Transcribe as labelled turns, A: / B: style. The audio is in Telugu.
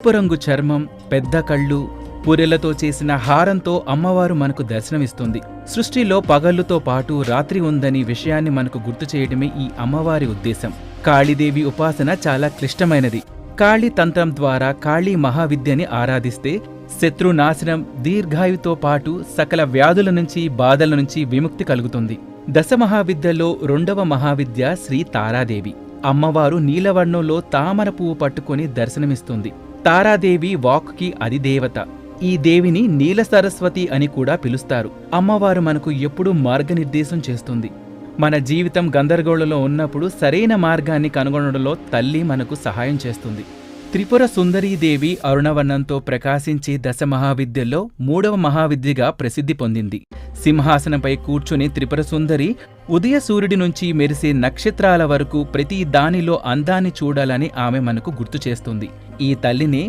A: ఎరుపు రంగు చర్మం, పెద్ద కళ్ళు, పుర్రెలతో చేసిన హారంతో అమ్మవారు మనకు దర్శనమిస్తుంది. సృష్టిలో పగళ్లుతో పాటు రాత్రి ఉందని విషయాన్ని మనకు గుర్తు చేయడమే ఈ అమ్మవారి ఉద్దేశం. కాళీదేవి ఉపాసన చాలా క్లిష్టమైనది. కాళీ తంత్రం ద్వారా కాళీ మహావిద్యని ఆరాధిస్తే శత్రునాశనం, దీర్ఘాయుతో పాటు సకల వ్యాధుల నుంచి, బాధల నుంచి విముక్తి కలుగుతుంది. దశమహావిద్యలో 2వ మహావిద్య శ్రీ తారాదేవి. అమ్మవారు నీలవర్ణంలో తామర పువ్వు పట్టుకుని దర్శనమిస్తుంది. తారాదేవి వాక్కుకి అధిదేవత. ఈ దేవిని నీల సరస్వతి అని కూడా పిలుస్తారు. అమ్మవారు మనకు ఎప్పుడూ మార్గనిర్దేశం చేస్తుంది. మన జీవితం గందరగోళంలో ఉన్నప్పుడు సరైన మార్గాన్ని కనుగొనడంలో తల్లి మనకు సహాయం చేస్తుంది. త్రిపుర సుందరీదేవి అరుణవర్ణంతో ప్రకాశించే దశమహావిద్యల్లో 3వ మహావిద్యగా ప్రసిద్ధి పొందింది. సింహాసనంపై కూర్చుని త్రిపుర సుందరి ఉదయ సూర్యుడి నుంచి మెరిసే నక్షత్రాల వరకు ప్రతి దానిలో అందాన్ని చూడాలని ఆమె మనకు గుర్తు చేస్తుంది. ఈ తల్లిని